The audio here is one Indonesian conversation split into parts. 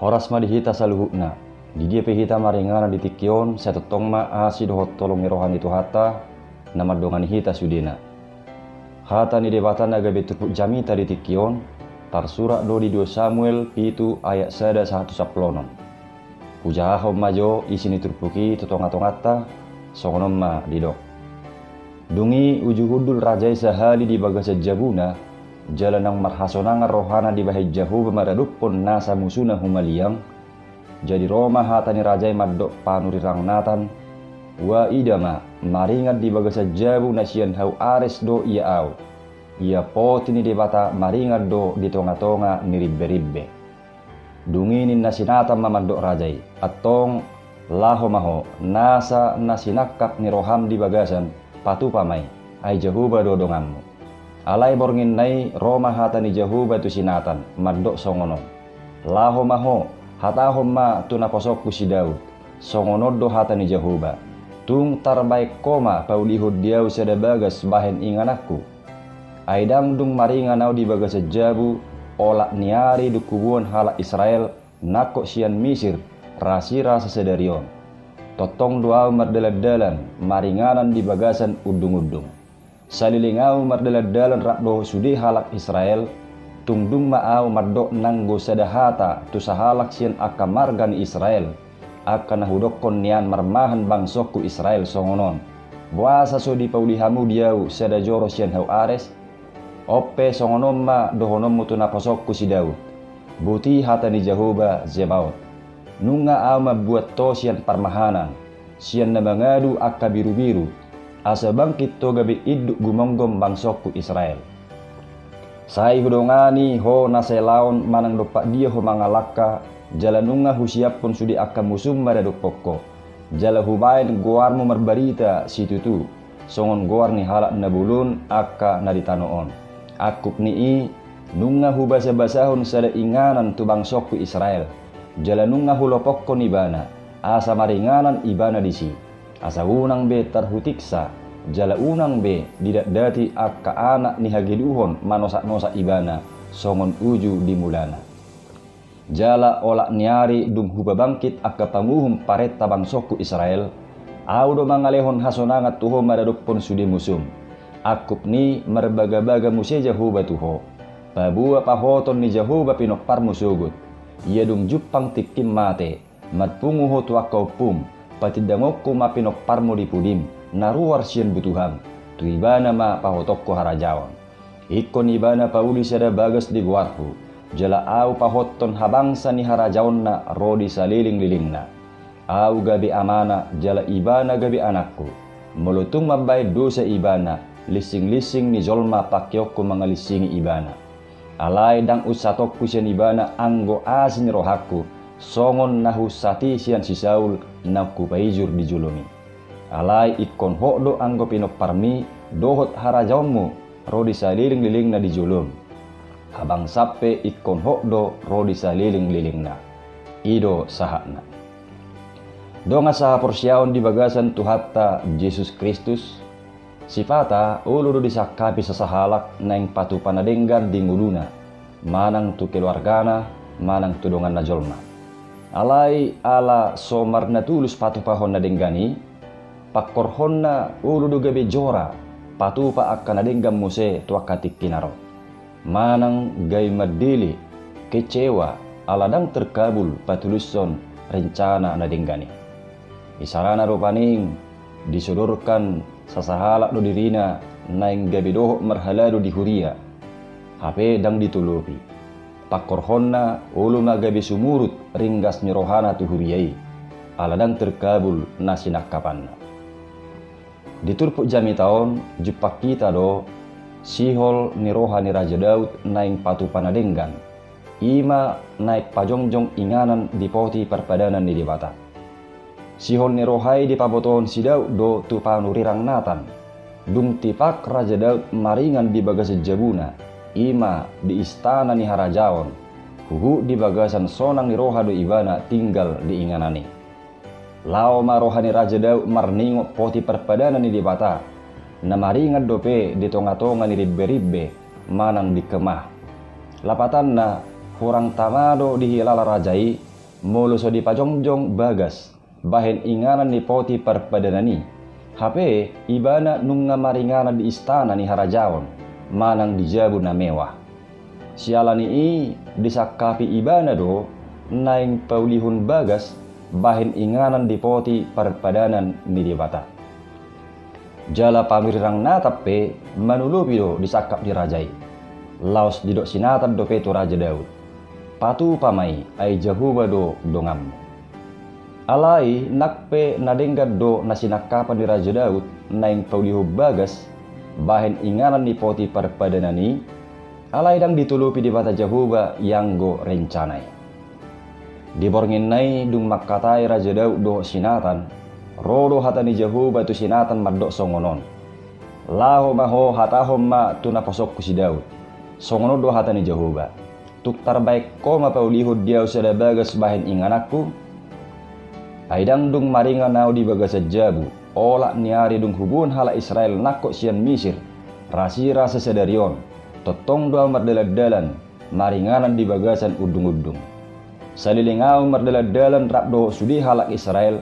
Horas ma dihita saluhukna. Di dia pehita maringana di tikion setotong ma asi dohot tolong rohani tu hata nama dongan hita sudena. Hata ni debata naga beturpuk jamita di tikion tarsurak do di 2 Samuel itu ayat 1:1 Pujaho majo isini turpuki totonga-tongata songonom ma didok. Dungi uju hudul rajai sahali di bagasa jabuna jalanang marhasonanga rohana di bahai jahu bemaradupon nasa musuna humaliang jadi Roma hatani rajai maddok panurirang natan wa idama maringat di bagasa jabu nasian hau ares do ia au ia potini debata maringat do di tonga-tonga niribbe-ribbe dunginin nasinata mamandok rajai atong laho maho nasa nasinakap ni roham di bagasan patu pamai ai jahuba dodonganmu alai borngin nai Roma hatani jahuba tu sinatan maddok songono laho maho hatahom ma tu naposokku si Daud songonoddo hatani jahuba tung tarbaik koma paulihud diau sada bagas bahen inganakku aidang dung maringanau di bagas jabu olak niari dukubuan halak Israel nakok sian Misir rasira sesedarion totong doau mardaladalan maringanan di bagasan udung-udung salilingau mardaladalan rakdo sudi halak Israel tungdung maau maddok nanggo sadahata tu sahalak sian akka margan Israel akan nahudokon nian marmahan bangsokku Israel songonon buasa so di paulihamu diau sada joro sian hau ares oppe songonon ma dohonom mutu naposokku si Daud buti hatani jahuba zebaot nunga au mabuat to sian parmahanan sian namangadu akka biru-biru asa bangkit to gabi iduk gumonggom bangsokku Israel sai hudongani ho naselaon manang dopak dia ho mangalaka jalanunga husiap pun sudi akka musum maradok pokko jala hubain goarmu marbarita situtu songon goar ni halak nabulun akka naditanoon akup nii nunga hubasa-basahon sada inganan tu bangsokku Israel jalanunga hulopokko nibana asa maringanan ibana disi asa unang be tarhutiksa jala unang be didak dati akka anak ni hagiduhon manosak-nosak ibana songon uju dimulana jala olak niari dung huba bangkit akka pamuhum paretta bangsokku Israel audo mangalehon hasonangat tuho maradukpon sudi musum akup ni marbaga-baga museja huba tuho pabua pahoton ni jahuba pinokpar musugut ia dung jupang tikim mate matpunguho tuakau pum patidangokku mapinokparmu dipudim naruar sian butuham tu ibana ma pahotokko harajawan ikon ibana pauli sada bagas di guarhu jala au pahotton habangsa ni harajawan na rodi saliling-lilingna au gabi amana jala ibana gabi anakku melutung mabai dosa ibana lising-lising ni zolma pakyokku mangalisingi ibana alai dang usatokku sian ibana anggo asin rohakku songon nahu sati sian si Saul naku paijur dijulumi alai ikon hokdo anggo pinok parmi dohot harajawanmu rodi saliling-liling na dijulum habang sappe ikon hokdo rodi saliling-liling na ido sahakna donga saha porsiaon di bagasan tuhatta Yesus Kristus sifata uludu disakapi sasahalak naing patu panadenggan di nguduna manang tu keluargana manang tu dongan najolma alai ala somar na tulus patu pahon nadenggani pakkorhonna uludu gabe jora patu pa akka nadenggam muse tuakatik kinaro manang gay madili kecewa aladang terkabul patuluson rencana nadenggani isarana rupaning disodorkan sasahalak do dirina naing gabe dohok marhalado di huria hape dang ditulupi pakkorhonna ulu magabe sumurut ringgas nyerohana tu huriyai aladang terkabul nasinak kapanna diturpuk jami taon jupak kita do sihol ni rohani Raja Daud naing patu panadenggan ima naik pajongjong inganan di poti perpadanan di debata sihol ni rohai di paboton si Daud do tu panurirang natan dung tipak Raja Daud maringan di bagasan jabuna ima di istana ni harajaon huhu di bagasan sonang ni roha do ibana tinggal di inganani lao ma rohani Raja Daud marningo poti perpadanan ni dibata na maringan dope di tonga-tonga ni ribbe-ribbe manang di kemah lapatan na hurang tamado di hilala rajai, muluso di pajongjong bagas, bahen inganan ni poti perpadanani. Hape ibana nunga maringana di istana ni harajaon, manang dijabu na mewah. Sialani i disakapi ibana do, naing paulihun bagas, bahen inganan di poti perpadanan ni dibata. Jala pamirang natape manulupi do disakap dirajai. Laos didok sinatan do petu Raja Daud. Patu pamai ai Jehovah do dongam. Alai nakpe nadenggat do nasinakapan di Raja Daud naing paulihu bagas bahen inganan ni poti perpadanani. Alai dang ditulupi di bata Jehovah yang go rencanai. Diborngin nai dung makatai Raja Daud do sinatan, rodo hatani Jehovah tu sinatan madok songonon. Laho maho hatahom ma tu napasok ku si Daud. Songonon do hatani Jehovah. Tuk terbaik ko mapaulihud dia usada bagas bahen inganakku. Aidang dung maringa nau di bagas jabu. Olak niari dung hubun hala Israel nakok sian Misir. Rasira sesedarion. Totong doa merdala-dalan. Maringanan di bagasan udung-udung. Salilingau merdala-dalan rapdo sudi halak Israel.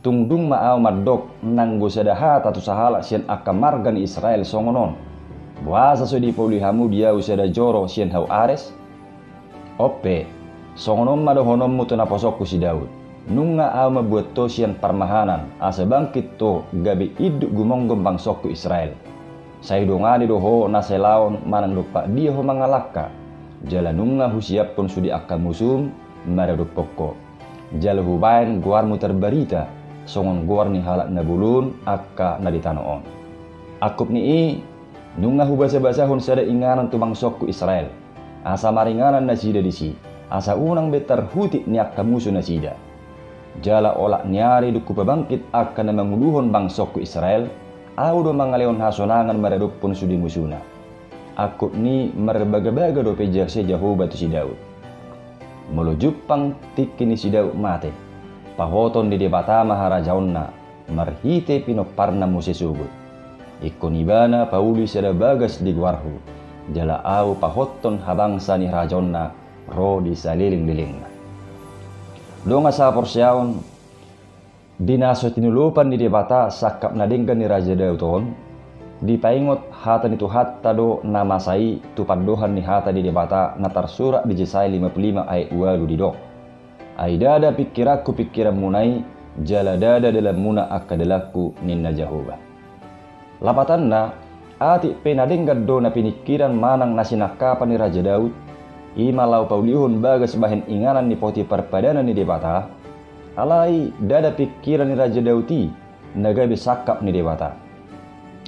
Tungdung maau madok nanggo sadaha tatu sahala sian akamargan Israel songonon. Buasa sudi paulihamu dia usada joro sian hau ares. Ope songonon madohonom mutu naposokku si Daud. Nunga au mabuat to sian parmahanan asa bangkit to gabi iduk gumonggom bangsokku Israel. Saidongani doho naselaon manang lupa dia ho mangalaka. Jala nunga husiap pun sudi akka musum maraduk pokok. Jala hubain guarmu terbarita songon guar ni halak nabulun akka naditanoon. Akup ni nunga hubasa-basahon sada inganan tu bangsokku Israel. Asa maringanan nasida disi. Asa unang betar hutik ni akka musuh nasida. Jala olak niari duku pabangkit akka na manguluhon bangsokku Israel. Au do mangaleon hasonangan maraduk pun sudi musuna. Akup ni marbaga-baga do pejar se Jehovah tu si Daud. Melujupang tikini si Daud mate. Pahoton di debata maharajaonna marhite pinoparna muse subut. Ikon ibana pauli sada bagas di guarhu. Jala au pahoton habangsa ni rajaonna ro di saliling-lilingna. Donga sa porsyaon dinaso tinulupan di debata sakap nadinggan ni Raja Daud dipaingot hata ni tu hatta do namasai tu padohan ni hata di debata natar surat di Yesaya 55 ayat 2 di dok. Ai dada pikiraku pikiran munai jala dada dalam muna akadalaku ninna Jehovah. Lapatanna ati penadinggan do na pinikiran manang nasinakapan ni Raja Daud imalau paulihun bagas bahen inganan ni poti perpadanan ni debata. Alai dada pikiran ni Raja Dauti nagabi sakap ni debata.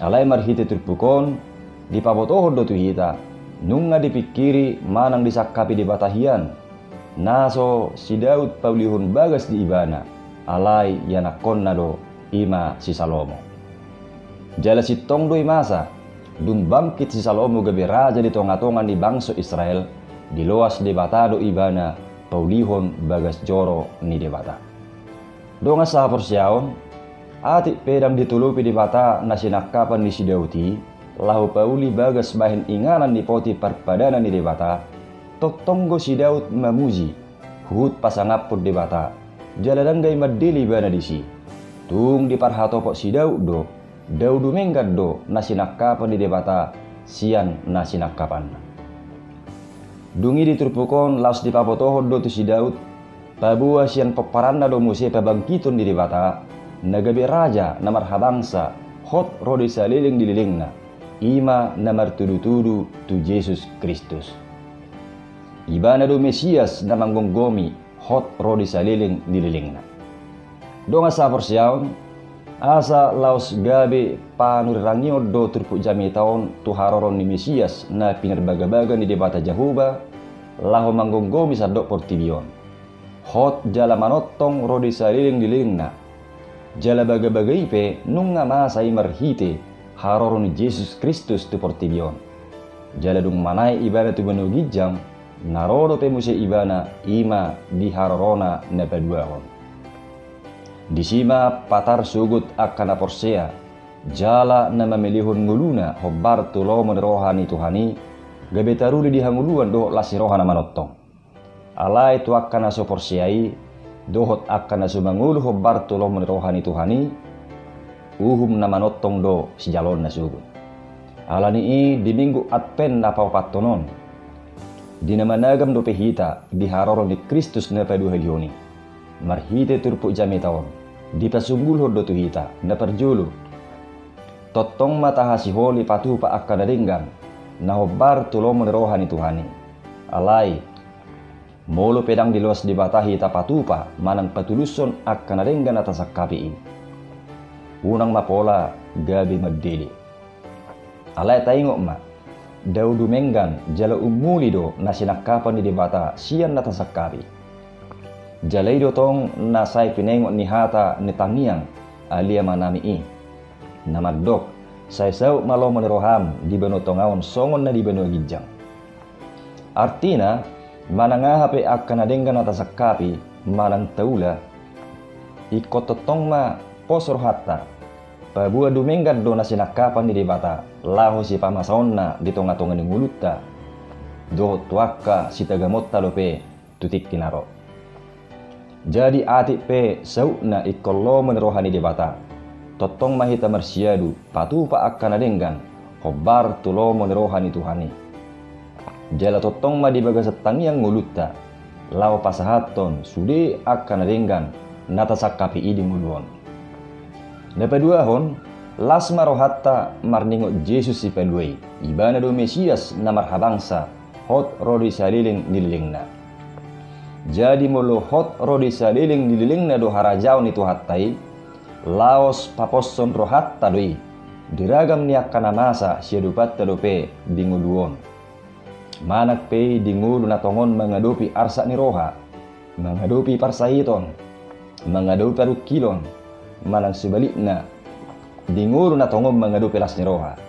Alai marhite turpukon di pabotohon do tu hita nunga dipikiri manang disakapi debata hian. Naso si Daud paulihun bagas di ibana. Alai yanakon na do ima si Salomo. Jala si tong do imasa dum bangkit si Salomo gabi raja di tonga-tongan di bangsa Israel. Diloas debata do ibana paulihon bagas joro ni debata. Donga sa porsyaon ati pedang ditulupi debata nasinakapan ni si Dauti lahu pauli bagas bahen inganan ni poti perpadanan ni debata. Totonggo si Daud mamuji hut pasangaput debata jaladanggai madili bana disi. Tung di parhatopok si Daud do Daudu menggad do nasinakapan di debata sian nasinakapan. Dungi diturpukon laos di papotohon do tu si Daud pabua sian peparanna do muse pabangkiton di debata nagabi raja namar habangsa hot rodi saliling dililingna ima namar tudu-tudu tu Yesus Kristus. Ibana do Mesias na manggonggomi hot rodi saliling dililingna. Donga sa porsyaon asa laos gabi panurangio do turpuk jami taon tu haroron ni Mesias na pinarbaga-baga ni debata Jehovah laho manggonggomi sadok portibion. Hot jala manotong rodi saliling dililingna. Jala baga-bagai pe nunga masai marhite haroron ni Yesus Kristus tu portibion. Jala dung manai ibana tu banu gijang narodo pe muse ibana ima di harorona na paduahon. Disima patar sugut akan aporsea jala na mamilihon nguluna hobar tulo rohani Tuhani gabetaruli di hanguluan do lasi rohana manotong. Alai tu akan aso porsiai, dohot akan aso mangulu hobbar tolong rohani Tuhani, uhum na manotong do si jalon na sugun. Alani i di minggu Advent na paupatonon, di namanagam do pehita di haroro di Kristus na padu helioni, marhite turpu jami taon, di pasumbulo do tuhita na perjulu, totong mata hasiholi patu pa akan adenggan, na hobbar tolong rohani Tuhani. Alai molo pedang diluas dibatahi tapatupa manang patuluson akan adenggan atas akapi. Unang mapola gabi magdili. Alay taingok ma, daw dumenggan jala umuli do na sinakapan ni dibata siyan atas akapi. Jalay do tong nasay pinengok ni hata ni tangiang alia manami i. Namadok, saysaw malo maniroham di bano tongaon songon na di bano gijang. Artina, manangahape akan adenggan atas akapi manang taula ikototong ma posor hatta pabua dumenggan do na sinakapan di debata laho si pamasaon na di tonga-tonga ni ngulutta do tuaka si tagamotta lope tutik kinaro. Jadi atik pe sau na ikollo menerohani debata totong mahita marsiadu patu pa akan adenggan hobbar tulo menerohani Tuhani. Jala totong ma dibagasat tangiang ngulutta lao pasahaton sude akan adenggan nata sakapi idi nguluon. Napaduahon lasma rohatta marningot Jesus si paduai ibana do Mesias na marhabangsa hot rodi saliling nililingna. Jadi molo hot rodi saliling nililingna do harajaon itu hattai laos paposon rohatta doi diragam ni akan masa siadupatta dope di nguluon. Manak pe dingulu na tongon mengadopi arsa ni roha, mengadopi parsahiton, mengadopi parukilon, manang sebalikna dingulu na tongon mengadopi las ni roha.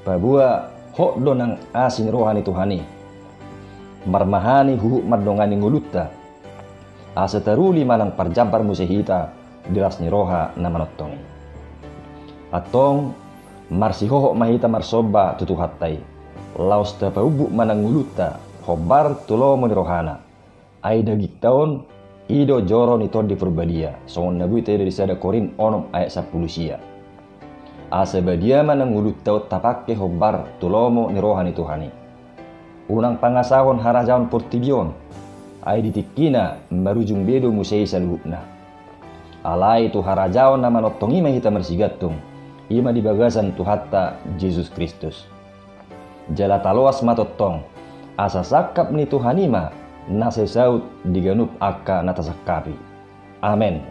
Pabua hok do nang asin roha ni Tuhani, marmahani huhuk mardongani ngulutta, asa teruli manang parjambar musehita di las ni roha na manottongi. Atong marsihohok mahita marsoba tutuhattai. Laos tapaubu manang nguluta hobbar tulo menirohana ai dagik taon ido joro ni ton di purbadia songon nabu te dari sada Korin onom ayat 10 sia asa badia manang nguluta tapake hobbar tulomo nirohani Tuhani. Unang pangasahon harajaon portibion ai ditikina marujung bedo musei saluhukna alai tu harajaon na manottongi mahita marsigattung ima di bagasan tuhatta Jesus Kristus. Jala taloas matotong asa sakap ni Tuhanima nasa saut diganup akka natasakapi. Amen.